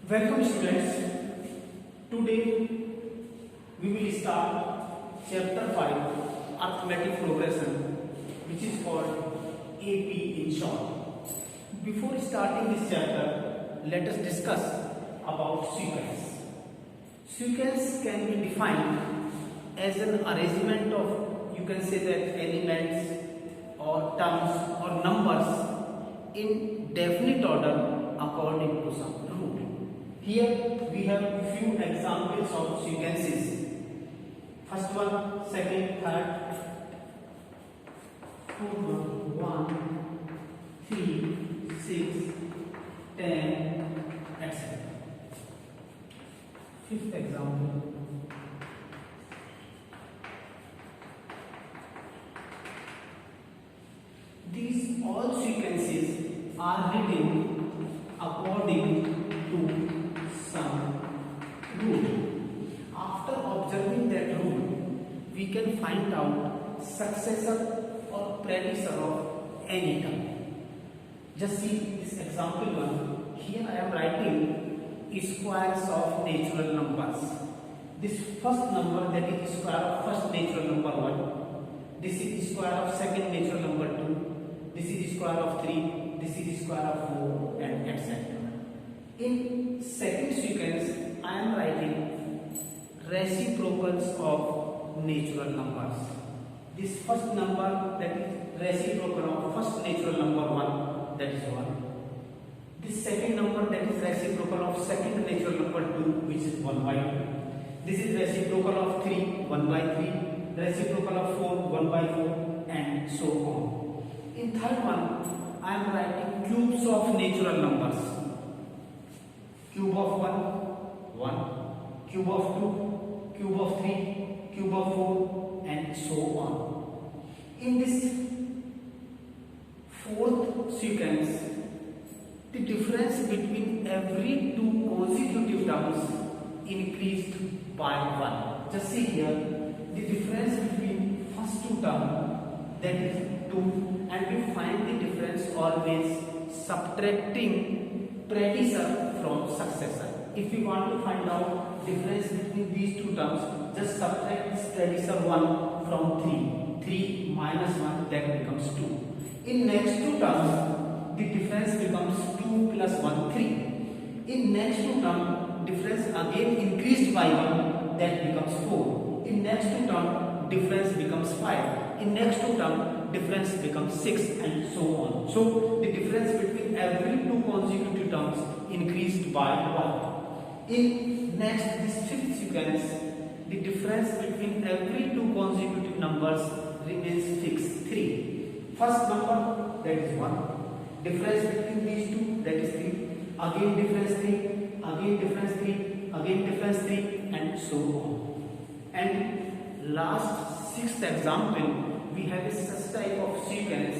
Welcome students. Today we will start chapter 5 Arithmetic Progression, which is called AP in short. Before starting this chapter, let us discuss about sequence. Sequence can be defined as an arrangement of, you can say that, elements or terms or numbers in definite order according to some rule. Here we have a few examples of sequences. First one, second, third, 1, 3, 6, 10, etc. Fifth example. These all sequences are written according to some rule. After observing that rule, we can find out successor or predecessor of any term. Just see this example one. Here I am writing squares of natural numbers. This first number, that is square of first natural number 1. This is square of second natural number 2. This is square of 3. This is square of 4, and etc. In second sequence, I am writing reciprocals of natural numbers. This first number, that is reciprocal of first natural number 1, that is 1. This second number, that is reciprocal of second natural number 2, which is 1 by 2. This is reciprocal of 3, 1 by 3. Reciprocal of 4, 1 by 4, and so on. In third one, I am writing cubes of natural numbers. Cube of 1, 1. Cube of 2, cube of 3, cube of 4, and so on. In this fourth sequence, the difference between every two consecutive terms increased by 1. Just see here, the difference between first two terms, that is 2, and we find the difference always subtracting predecessor from successor. If we want to find out difference between these two terms, just subtract this predecessor 1 from 3. 3 minus 1, that becomes 2. In next two terms, the difference becomes 2 plus 1, 3. In next two terms, difference again increased by 1, that becomes 4. In next two terms, difference becomes 5. In next two terms, difference becomes 6, and so on. So the difference between every two consecutive terms increased by 1. In next, this fifth sequence, the difference between every two consecutive numbers remains fixed, 3. First number, that is 1. Difference between these two, that is 3. Again difference 3, again difference 3, again difference 3, and so on. And last, sixth example, we have such type of sequence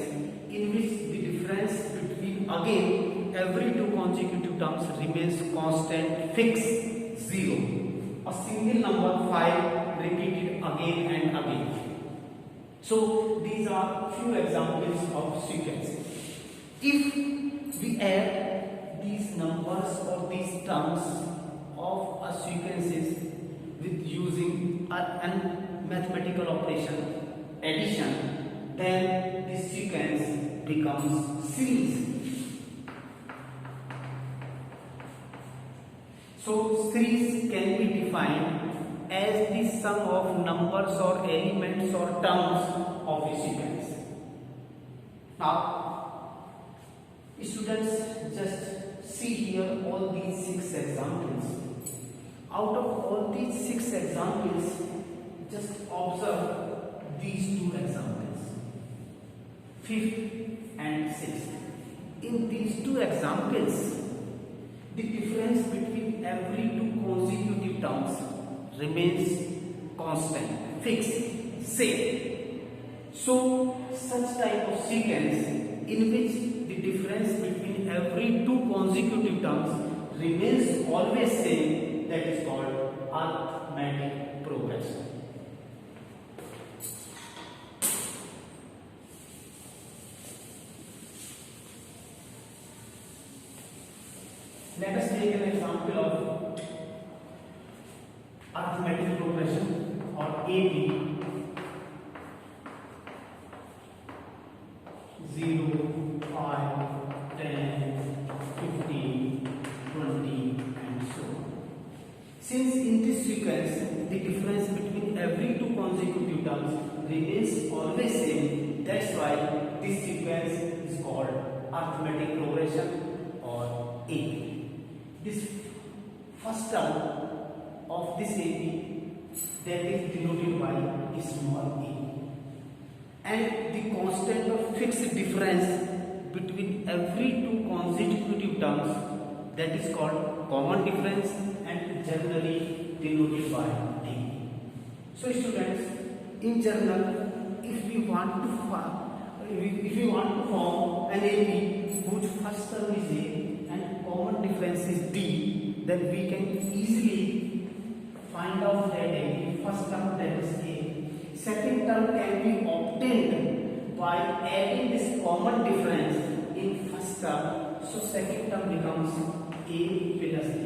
in which the difference between again every two consecutive terms remains constant, fixed, 0. A single number 5 repeated again and again. So these are few examples of sequences. If we add these numbers or these terms of a sequences with using an mathematical operation, addition, then this sequence becomes series. So series can be defined as the sum of numbers or elements or terms of a sequence. Now, students, just see here all these 6 examples. Out of all these 6 examples, just observe these 2 examples, 5th and 6th. In these 2 examples, the difference between every two consecutive terms remains constant, fixed, same. So, such type of sequence in which the difference between every two consecutive terms remains always same, that is called arithmetic progression. Let us take take an example of arithmetic progression or AB. 0, 5, 10, 15, 20 and so on. Since in this sequence the difference between every two consecutive terms remains always same, that's why this sequence is called arithmetic progression or AB. This first term of this AB, that is denoted by small a, and the constant of fixed difference between every two consecutive terms, that is called common difference and generally denoted by D. So students, in general, if we want to form an AB whose first term is A and common difference is D, then we can easily find out that A, first term that is A, second term can be obtained by adding this common difference in first term, so second term becomes A plus D.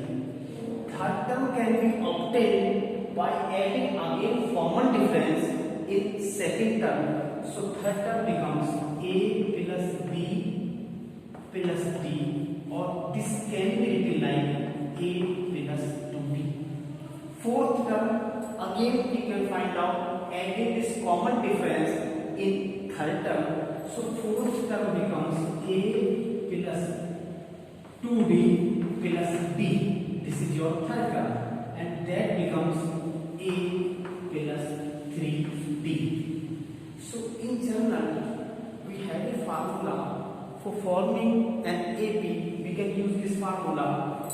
Third term can be obtained by adding again common difference in second term, so third term becomes A plus B plus D, or this can be written like A plus 2B. Fourth term, again we can find out adding this common difference in third term, so fourth term becomes A plus 2B plus D. This is your third term, and that becomes A plus 3D. So in general, we have a formula for forming an AB. We can use this formula.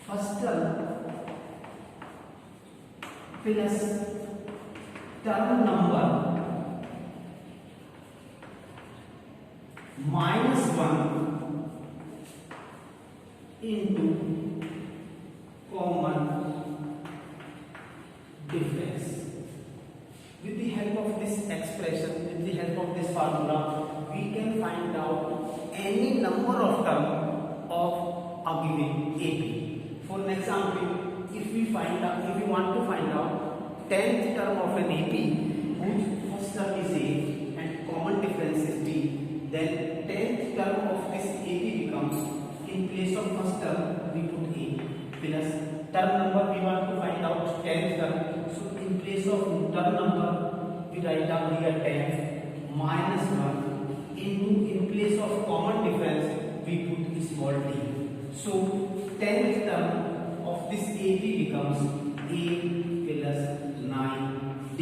First term plus term number minus 1 into common difference. With the help of this expression, with the help of this formula, we can find out any number of terms of a given AB. For an example, if we want to find out 10th term of an AB whose first term is A and common difference is D, then 10th term of this AB becomes, in place of first term we put A plus term number. We want to find out 10th term, so in place of term number we write down here 10 minus 1 into, in place of common difference we put small d. So 10th term of this AB becomes A plus 9D.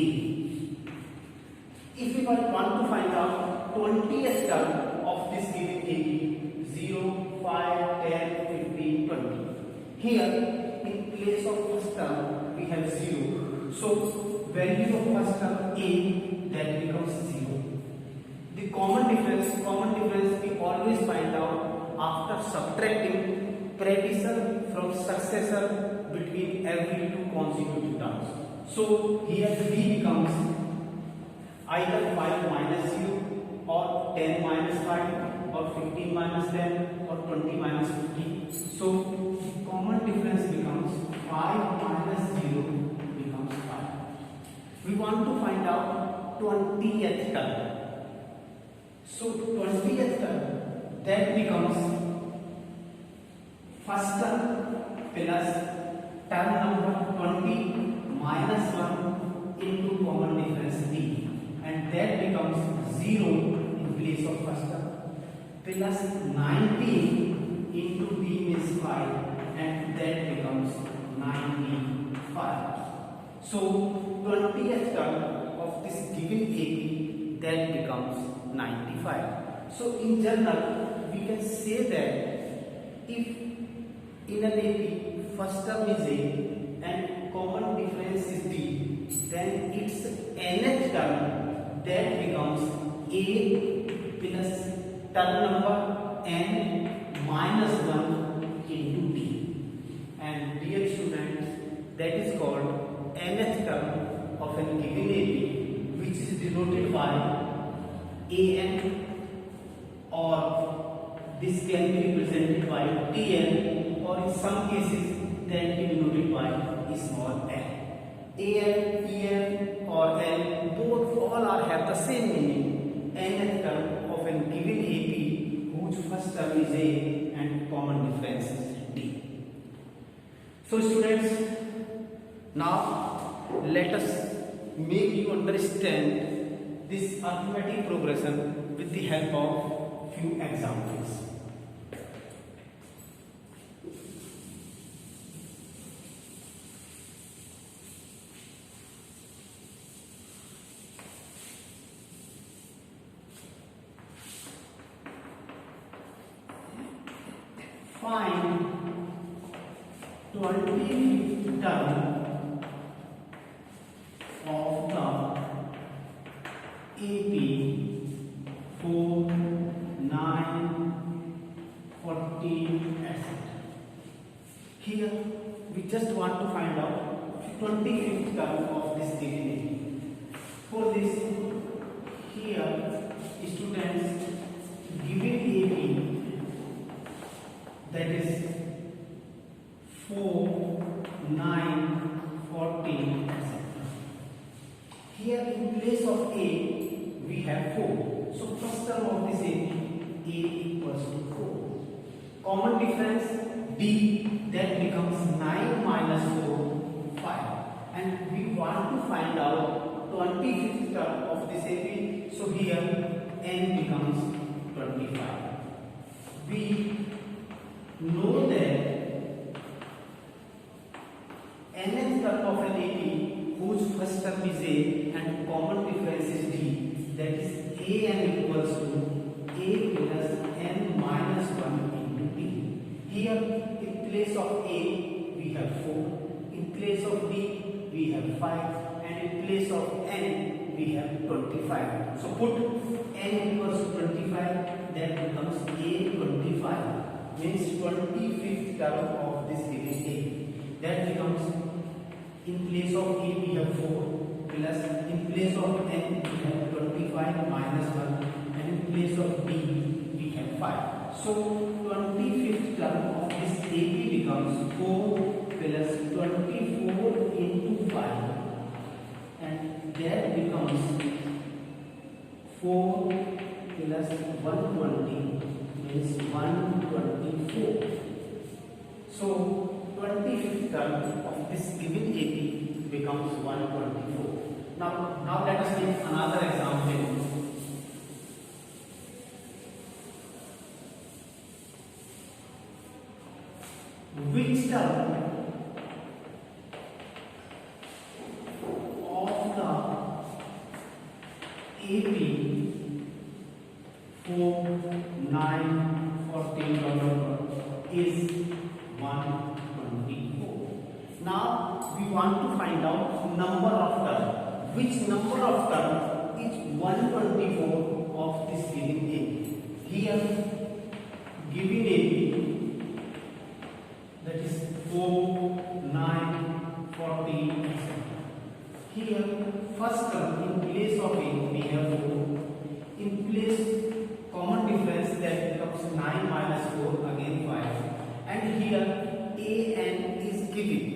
If we want to find out 20th term of this given AB, 0, 5, 10, 15, 20. Here, in place of first term, we have 0. So, value of first term A, that becomes 0. The common difference we always find out after subtracting predecessor from successor between every two consecutive terms. So, here the D becomes either 5 minus 0 or 10 minus 5 or 15 minus 10 or 20 minus 15. So the common difference becomes 5 minus 0 becomes 5. We want to find out 20th term. So 20th term, that becomes first term plus term number 20 minus 1 into common difference D, and that becomes 0 in place of first term plus 19 into D means 5, and that becomes 95. So 20th term of this given AB, that becomes 95. So in general we can say that if in an AB first term is A and common difference is D, then its nth term, that becomes A plus term number n minus 1 into D. And dear students, that is called nth term of a given AB, which is denoted by an or this can be represented by Tn, or in some cases can be denoted by small l. An, En or L both all are have the same meaning. Nth term of a given AP whose first term is A and common difference is D. So students, now let us make you understand this arithmetic progression with the help of few examples. Find 25th term of the AP 4, 9, 14, etc. Here we just want to find out 25th term of this given AP. For this, here students, given AP, that is 4, 9, 14, etc. Here in place of A, we have 4. So first term of this A equals to 4. Common difference D, that becomes 9 minus 4, 5. And we want to find out 25th term of this AP. So here N becomes 25. We know that nth term of an AP whose first term is A and common difference is D, that is An equals to A plus N minus 1 into D. Here in place of A we have 4, in place of D we have 5, and in place of N we have 25. So put N equals to 25, that becomes A 25. Means 25th term of this given A. That becomes, in place of A we have 4, plus in place of N we have 25 minus 1, and in place of D we have 5. So 25th term of this AP becomes 4 plus 24 into 5, and that becomes 4 plus 120 is 124. So 25th term of this given AP becomes 124. Now let us take another example. Which term of the AP 4, 9, 14 is 124. Now we want to find out number of term. Which number of term is 124 of this given AP? Here given AP, that is 4, 9, 14, etc. Here first term in place of A we have 4. In place common difference, that becomes 9 minus 4, again 5. And here An is given,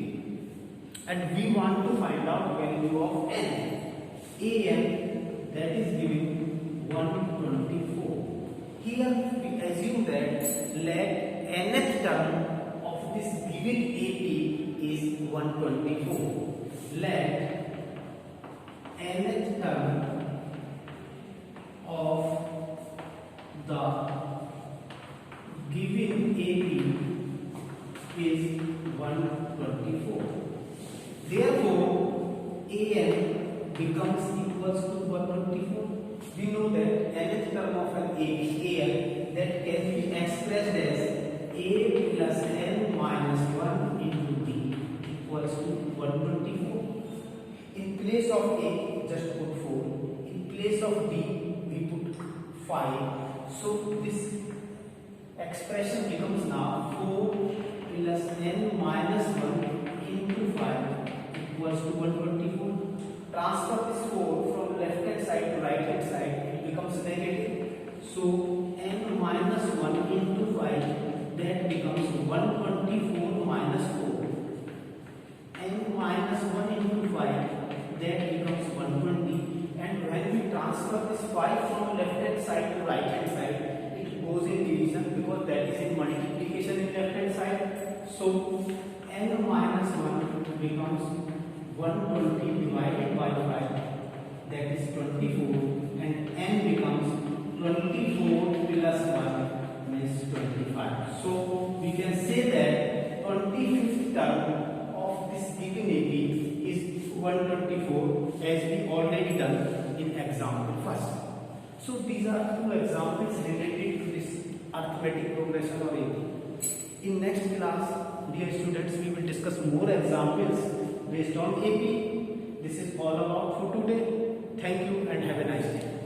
and we want to find out value of N. An, that is given 124. Here we assume that let nth term of this given AP is 124. Let nth term of the given AP is 124. Therefore, An becomes equals to 124. We know that nth term of an An that can be expressed as A plus N minus 1 into D equals to 124. In place of A, just put 4. In place of D, we put 5. So this expression becomes now 4 plus N minus 1 into 5 equals to 124. Transfer this 4 from left hand side to right hand side, it becomes negative. So N minus 1 into 5, that becomes 124 minus 4. N minus 1 into 5, that becomes 120. And when we transfer this 5 from left hand side to right hand side, it goes in division because that is in multiplication in left hand side. So n minus 1 becomes 120 divided by 5, that is 24, and n becomes 24 plus 1 means 25. So we can say that 25th term of this given AP is 124, as we already done in example first. So these are two examples related to this arithmetic progression of AP. In next class, dear students, we will discuss more examples based on AP. This is all about for today. Thank you and have a nice day.